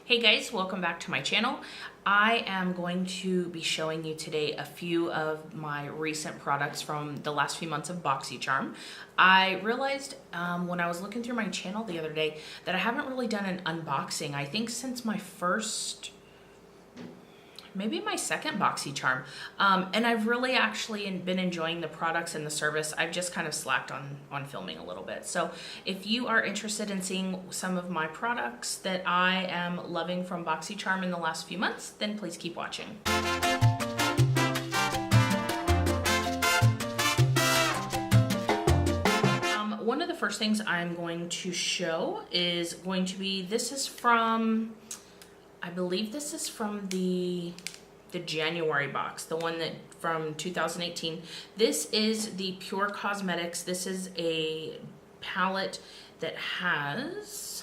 Hey guys, welcome back to my channel. I am going to be showing you today a few of my recent products from the last few months of BoxyCharm. I realized when I was looking through my channel the other day that I haven't really done an unboxing. I think since my first, maybe my second BoxyCharm. And I've really actually been enjoying the products and the service. I've just kind of slacked on filming a little bit. So if you are interested in seeing some of my products that I am loving from BoxyCharm in the last few months, then please keep watching. One of the first things I'm going to show is going to be, this is from, I believe this is from the January box, the one that from 2018. This is the Pure Cosmetics. This is a palette that has,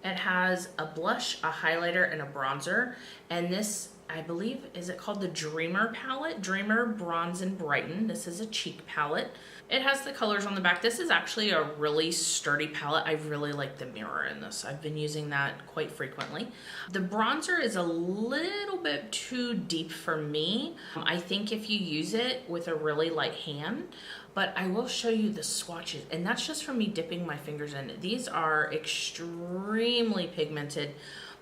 it has a blush, a highlighter, and a bronzer. And this, I believe, is it called the Dreamer palette? Dreamer Bronze and Brighten. This is a cheek palette. It has the colors on the back. This is actually a really sturdy palette. I really like the mirror in this. I've been using that quite frequently. The bronzer is a little bit too deep for me. I think if you use it with a really light hand, but I will show you the swatches, and that's just from me dipping my fingers in. These are extremely pigmented,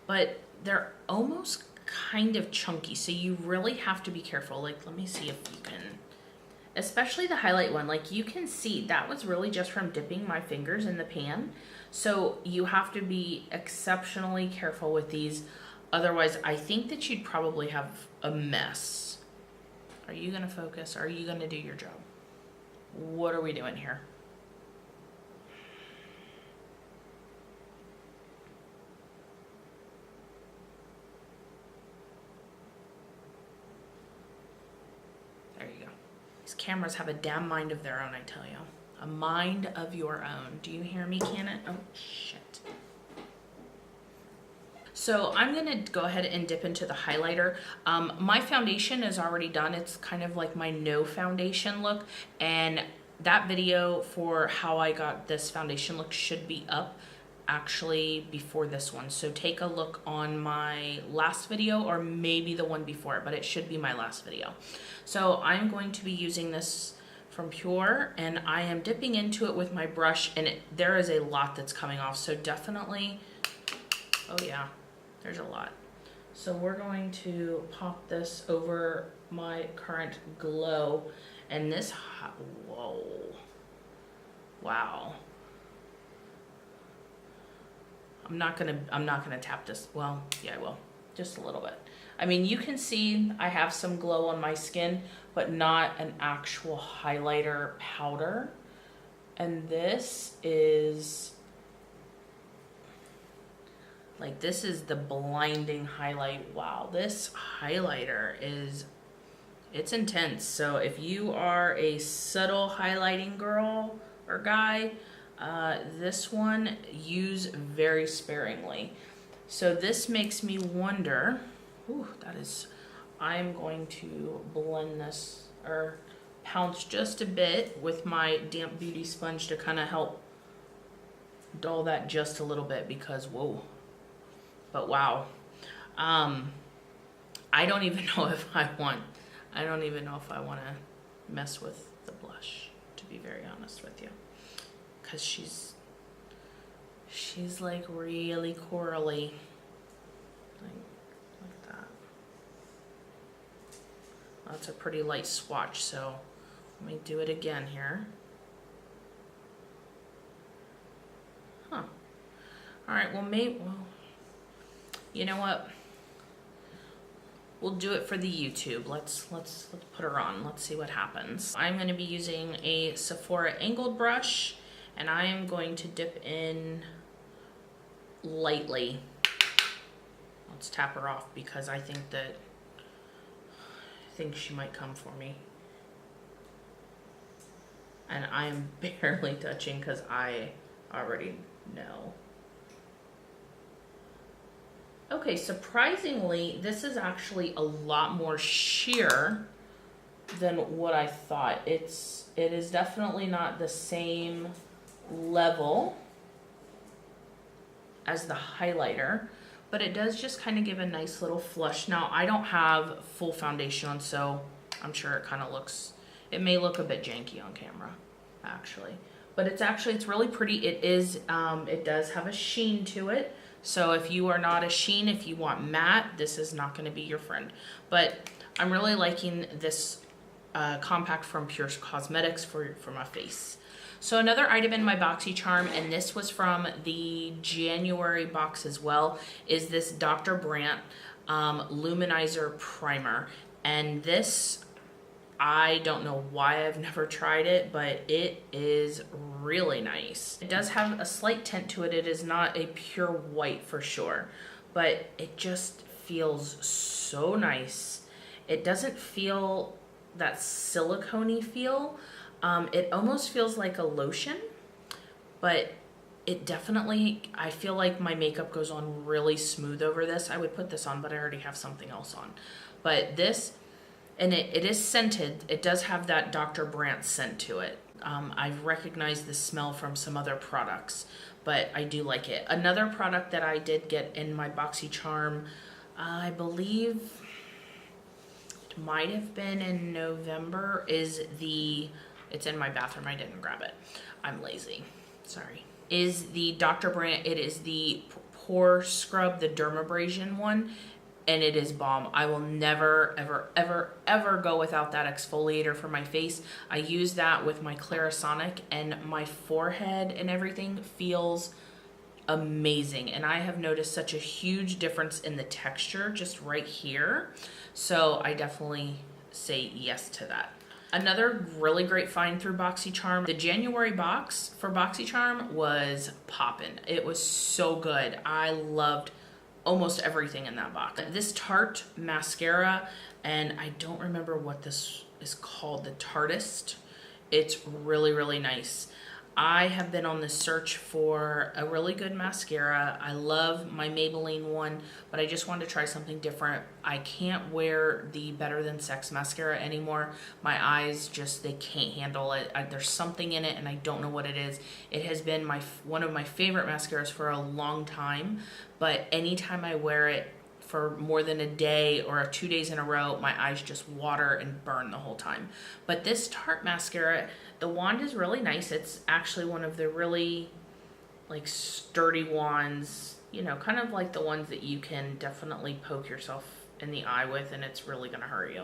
but they're almost kind of chunky, so you really have to be careful. Like, let me see if you can, especially the highlight one, like you can see that was really just from dipping my fingers in the pan. So you have to be exceptionally careful with these. Otherwise, I think that you'd probably have a mess. Are you gonna focus? Are you gonna do your job? What are we doing here? There you go. These cameras have a damn mind of their own, I tell you. A mind of your own. Do you hear me, Canon? Oh, shit. So I'm gonna go ahead and dip into the highlighter. My foundation is already done. It's kind of like my no foundation look. And that video for how I got this foundation look should be up actually before this one. So take a look on my last video or maybe the one before it, but it should be my last video. So I'm going to be using this from Pure, and I am dipping into it with my brush, and there is a lot that's coming off. So definitely, oh yeah, there's a lot. So we're going to pop this over my current glow, and this, whoa, wow. I'm not gonna tap this. Well, yeah, I will, just a little bit. I mean, you can see I have some glow on my skin, but not an actual highlighter powder. And this is, like, this is the blinding highlight. Wow, this highlighter is, it's intense. So if you are a subtle highlighting girl or guy, this one, use very sparingly. So this makes me wonder, ooh, that is, I'm going to blend this, or pounce just a bit with my damp beauty sponge to kind of help dull that just a little bit, because whoa, but wow. I don't even know if I want to mess with the blush, to be very honest with you. Because she's like really corally. Like that. That's a pretty light swatch, so let me do it again here. Huh. Alright, well you know what? We'll do it for the YouTube. Let's put her on. Let's see what happens. I'm gonna be using a Sephora angled brush, and I am going to dip in lightly. Let's tap her off, because I think she might come for me. And I am barely touching because I already know. Okay, surprisingly, this is actually a lot more sheer than what I thought. It is definitely not the same level as the highlighter, but it does just kind of give a nice little flush. Now, I don't have full foundation on, so I'm sure it kind of looks, it may look a bit janky on camera, actually. But it's really pretty. It is, it does have a sheen to it. So if you are not a sheen, if you want matte, this is not gonna be your friend. But I'm really liking this compact from Pure Cosmetics for my face. So another item in my BoxyCharm, and this was from the January box as well, is this Dr. Brandt Luminizer Primer. And this, I don't know why I've never tried it, but it is really nice. It does have a slight tint to it. It is not a pure white for sure, but it just feels so nice. It doesn't feel that silicone-y feel. It almost feels like a lotion, but it definitely, I feel like my makeup goes on really smooth over this. I would put this on, but I already have something else on. But this, and it is scented. It does have that Dr. Brandt scent to it. I've recognized the smell from some other products, but I do like it. Another product that I did get in my BoxyCharm, I believe it might have been in November, is the, it's in my bathroom, I didn't grab it. I'm lazy, sorry. Is the Dr. Brandt, it is the Pore Scrub, the dermabrasion one. And it is bomb. I will never, ever, ever, ever go without that exfoliator for my face. I use that with my Clarisonic, and my forehead and everything feels amazing. And I have noticed such a huge difference in the texture just right here. So I definitely say yes to that. Another really great find through BoxyCharm, the January box for BoxyCharm was poppin'. It was so good. I loved almost everything in that box. This Tarte mascara, and I don't remember what this is called, the Tartist. It's really, really nice. I have been on the search for a really good mascara. I love my Maybelline one, but I just wanted to try something different. I can't wear the Better Than Sex mascara anymore. My eyes just, they can't handle it. There's something in it and I don't know what it is. It has been one of my favorite mascaras for a long time, but anytime I wear it for more than a day or 2 days in a row, my eyes just water and burn the whole time. But this Tarte mascara, the wand is really nice. It's actually one of the really like sturdy wands, you know, kind of like the ones that you can definitely poke yourself in the eye with and it's really gonna hurt you.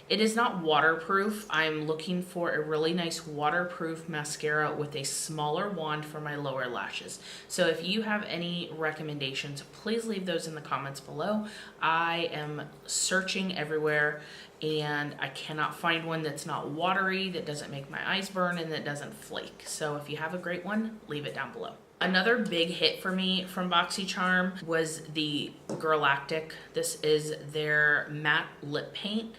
It is not waterproof. I'm looking for a really nice waterproof mascara with a smaller wand for my lower lashes. So if you have any recommendations, please leave those in the comments below. I am searching everywhere and I cannot find one that's not watery, that doesn't make my eyes burn, and that doesn't flake. So if you have a great one, leave it down below. Another big hit for me from BoxyCharm was the Girlactic. This is their matte lip paint.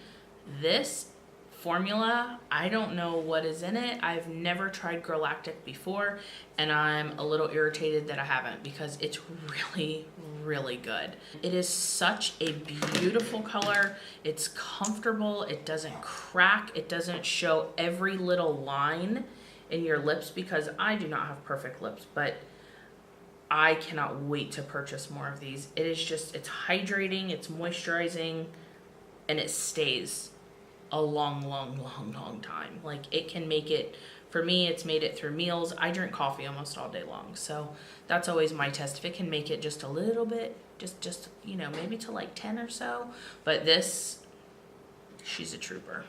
This formula, I don't know what is in it. I've never tried Girlactic before, and I'm a little irritated that I haven't because it's really, really good. It is such a beautiful color. It's comfortable. It doesn't crack. It doesn't show every little line in your lips because I do not have perfect lips, but I cannot wait to purchase more of these. It is just, it's hydrating, it's moisturizing, and it stays a long, long, long, long time. Like it can make it, for me, it's made it through meals. I drink coffee almost all day long. So that's always my test. If it can make it just a little bit, just, you know, maybe to like 10 or so. But this, she's a trooper.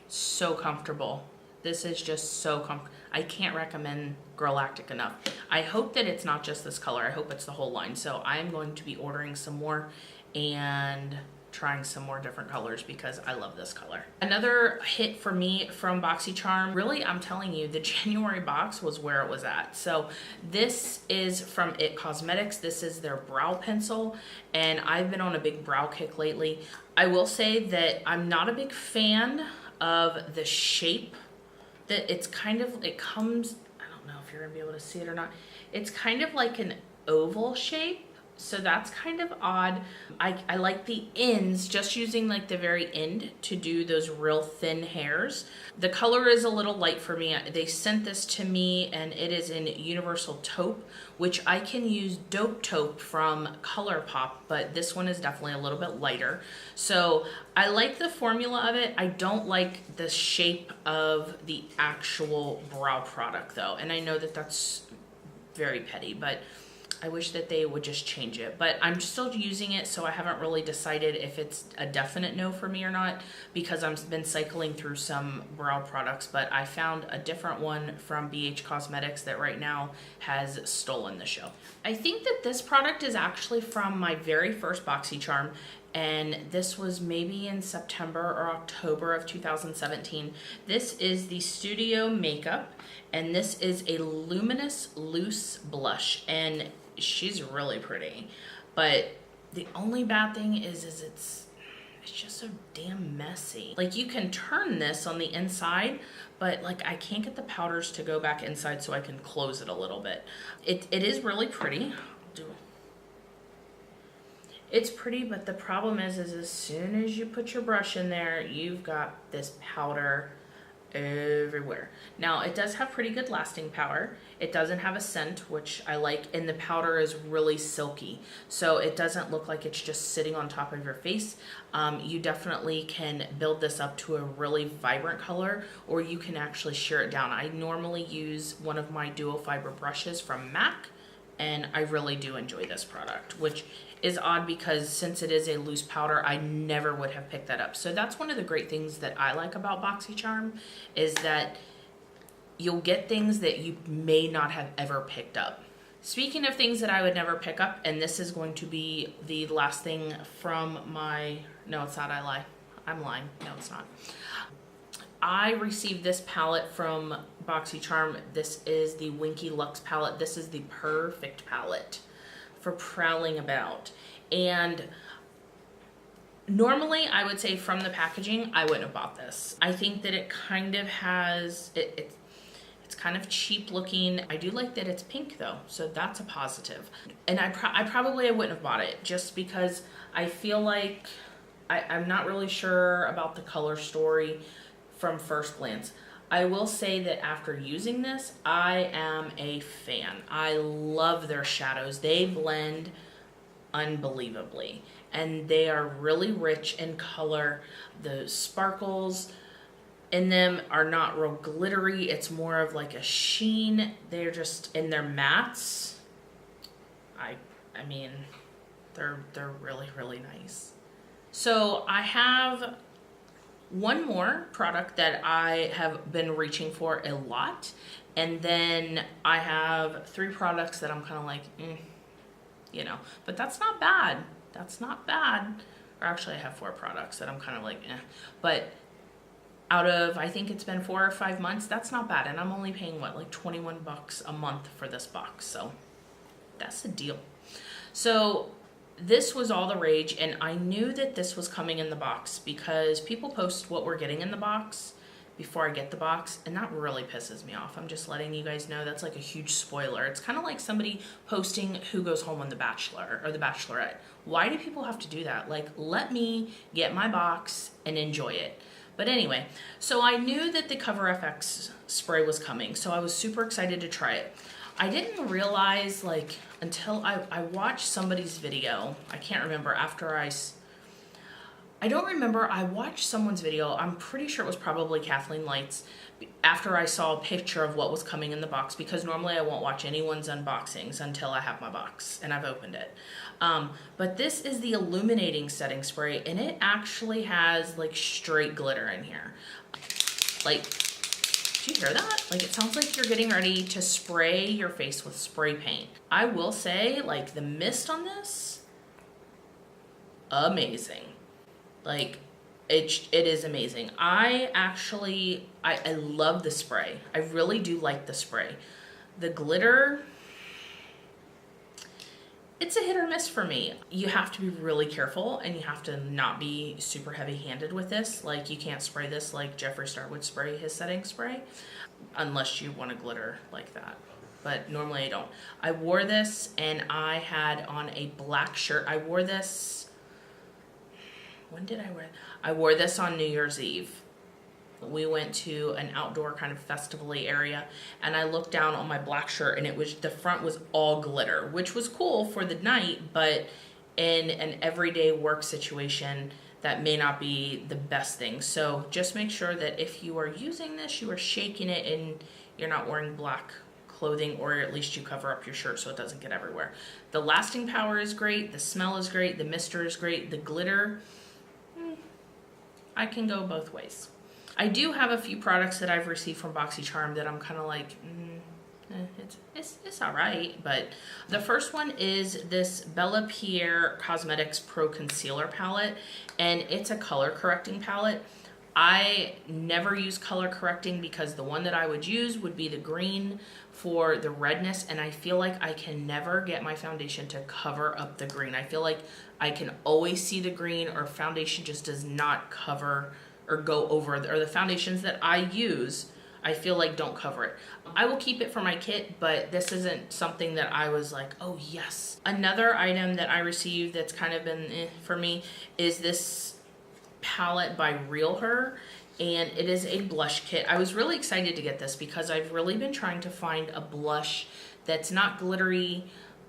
So comfortable. This is just so comfortable. I can't recommend Girlactic enough. I hope that it's not just this color. I hope it's the whole line. So I am going to be ordering some more and trying some more different colors because I love this color. Another hit for me from BoxyCharm, really, I'm telling you, the January box was where it was at. So this is from It Cosmetics. This is their brow pencil, and I've been on a big brow kick lately. I will say that I'm not a big fan of the shape that it's kind of, it comes, I don't know if you're gonna be able to see it or not. It's kind of like an oval shape, So that's kind of odd. I like the ends, just using like the very end to do those real thin hairs. The color is a little light for me. They sent this to me and it is in Universal Taupe, which I can use Dope Taupe from ColourPop, but this one is definitely a little bit lighter. So I like the formula of it. I don't like the shape of the actual brow product though. And I know that that's very petty, but I wish that they would just change it, but I'm still using it, so I haven't really decided if it's a definite no for me or not, because I've been cycling through some brow products, but I found a different one from BH Cosmetics that right now has stolen the show. I think that this product is actually from my very first BoxyCharm, and this was maybe in September or October of 2017. This is the Studio Makeup, and this is a luminous loose blush, and she's really pretty. But the only bad thing is it's just so damn messy. Like, you can turn this on the inside, but like I can't get the powders to go back inside so I can close it a little bit. It is really pretty. It's pretty, but the problem is as soon as you put your brush in there, you've got this powder everywhere. Now, it does have pretty good lasting power. It doesn't have a scent, which I like, and the powder is really silky, so it doesn't look like it's just sitting on top of your face. You definitely can build this up to a really vibrant color, or you can actually shear it down. I normally use one of my dual fiber brushes from MAC, and I really do enjoy this product, which is odd because since it is a loose powder, I never would have picked that up. So that's one of the great things that I like about BoxyCharm, is that you'll get things that you may not have ever picked up. Speaking of things that I would never pick up, and this is going to be the last thing from my, no, it's not, I lie. I'm lying. No, it's not. I received this palette from BoxyCharm. This is the Winky Luxe palette. This is the perfect palette for prowling about. And normally I would say from the packaging, I wouldn't have bought this. I think that it kind of has, it's kind of cheap looking. I do like that it's pink though, so that's a positive. And I probably wouldn't have bought it just because I feel like I'm not really sure about the color story from first glance. I will say that after using this, I am a fan. I love their shadows. They blend unbelievably, and they are really rich in color. The sparkles in them are not real glittery. It's more of like a sheen. They're just, in their mattes, I mean, they're really, really nice. So I have one more product that I have been reaching for a lot, and then I have 3 products that I'm kind of like, you know, but that's not bad. That's not bad. Or actually I have 4 products that I'm kind of like, but out of, I think it's been 4 or 5 months, that's not bad. And I'm only paying what, like 21 bucks a month for this box. So that's a deal. So this was all the rage, and I knew that this was coming in the box because people post what we're getting in the box before I get the box, and that really pisses me off. I'm just letting you guys know that's like a huge spoiler. It's kind of like somebody posting who goes home on The Bachelor or The Bachelorette. Why do people have to do that? Like, let me get my box and enjoy it. But anyway, so I knew that the Cover FX spray was coming, so I was super excited to try it. I didn't realize, like, until I watched somebody's video. I can't remember, after I don't remember, I watched someone's video. I'm pretty sure it was probably Kathleen Light's, after I saw a picture of what was coming in the box, because normally I won't watch anyone's unboxings until I have my box and I've opened it. But this is the illuminating setting spray, and it actually has like straight glitter in here. Like, do you hear that? Like, it sounds like you're getting ready to spray your face with spray paint. I will say, like, the mist on this, amazing. Like, it is amazing. I love the spray. I really do like the spray. The glitter, it's a hit or miss for me. You have to be really careful, and you have to not be super heavy-handed with this. Like, you can't spray this like Jeffree Star would spray his setting spray, unless you want to glitter like that. but normally I don't. I wore this and I had on a black shirt. I wore this, when did I wear it? I wore this on New Year's Eve. We went to an outdoor kind of festival-y area, and I looked down on my black shirt, and it was, the front was all glitter, which was cool for the night, but in an everyday work situation, that may not be the best thing. So just make sure that if you are using this, you are shaking it and you're not wearing black clothing, or at least you cover up your shirt so it doesn't get everywhere. The lasting power is great, the smell is great, the mister is great, the glitter, I can go both ways. I do have a few products that I've received from BoxyCharm that I'm kind of like, it's all right. But the first one is this Bella Pierre Cosmetics Pro Concealer Palette, and it's a color correcting palette. I never use color correcting because the one that I would use would be the green for the redness, and I feel like I can never get my foundation to cover up the green. I feel like I can always see the green, or foundation just does not cover or go over, or the foundations that I use, I feel like don't cover it. I will keep it for my kit, but this isn't something that I was like, oh yes. Another item that I received that's kind of been for me is this palette by Real Her, and it is a blush kit. I was really excited to get this because I've really been trying to find a blush that's not glittery,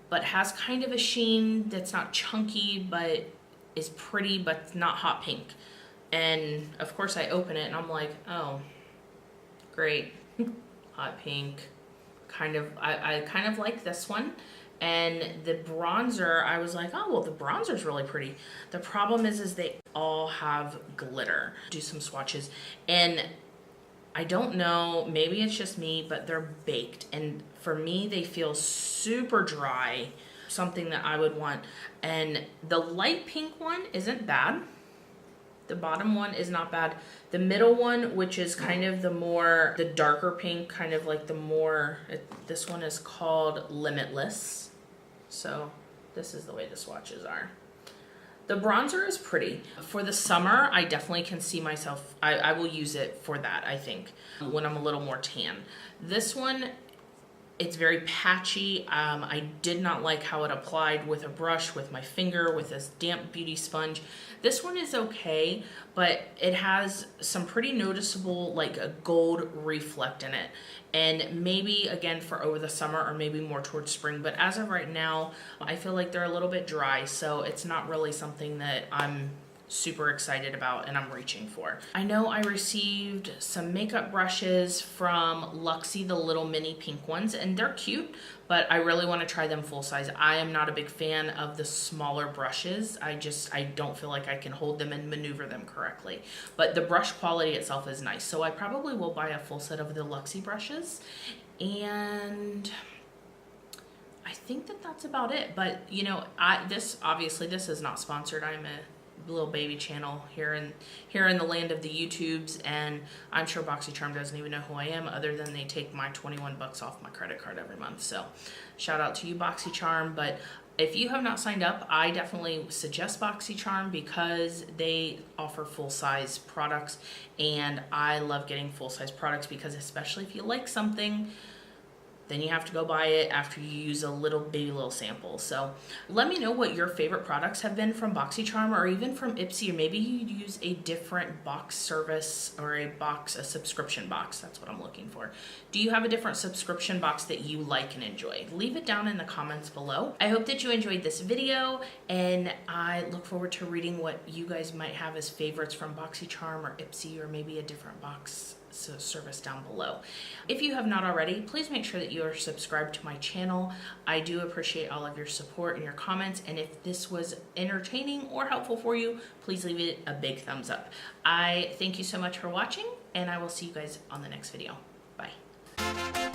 but has kind of a sheen, that's not chunky, but is pretty, but not hot pink. And of course I open it and I'm like, oh, great, hot pink. I kind of like this one. And the bronzer, I was like, oh, well, the bronzer's really pretty. The problem is they all have glitter. Do some swatches, and I don't know, maybe it's just me, but they're baked. And for me, they feel super dry, something that I would want. And the light pink one isn't bad. The bottom one is not bad. The middle one, which is kind of the darker pink, kind of like this one is called Limitless. So this is the way the swatches are. The bronzer is pretty. For the summer, I definitely can see myself, I will use it for that, I think, when I'm a little more tan. This one, it's very patchy. I did not like how it applied with a brush, with my finger, with this damp beauty sponge. This one is okay, but it has some pretty noticeable, like a gold reflect in it. And maybe again for over the summer, or maybe more towards spring. But as of right now, I feel like they're a little bit dry, so it's not really something that I'm super excited about and I'm reaching for. I know I received some makeup brushes from Luxie, the little mini pink ones, and they're cute, but I really want to try them full size. I am not a big fan of the smaller brushes. I don't feel like I can hold them and maneuver them correctly. But the brush quality itself is nice, so I probably will buy a full set of the Luxie brushes. And I think that that's about it. But you know, this is not sponsored. I'm a little baby channel here in the land of the YouTubes, and I'm sure BoxyCharm doesn't even know who I am, other than they take my 21 bucks off my credit card every month. So shout out to you, BoxyCharm. But if you have not signed up, I definitely suggest BoxyCharm because they offer full-size products, and I love getting full-size products because especially if you like something, then you have to go buy it after you use a little sample. So let me know what your favorite products have been from BoxyCharm, or even from Ipsy, or maybe you use a different box service, or a subscription box. That's what I'm looking for. Do you have a different subscription box that you like and enjoy? Leave it down in the comments below. I hope that you enjoyed this video, and I look forward to reading what you guys might have as favorites from BoxyCharm or Ipsy, or maybe a different box service down below. If you have not already, please make sure that you are subscribed to my channel. I do appreciate all of your support and your comments, and if this was entertaining or helpful for you, please leave it a big thumbs up. I thank you so much for watching, and I will see you guys on the next video. Bye.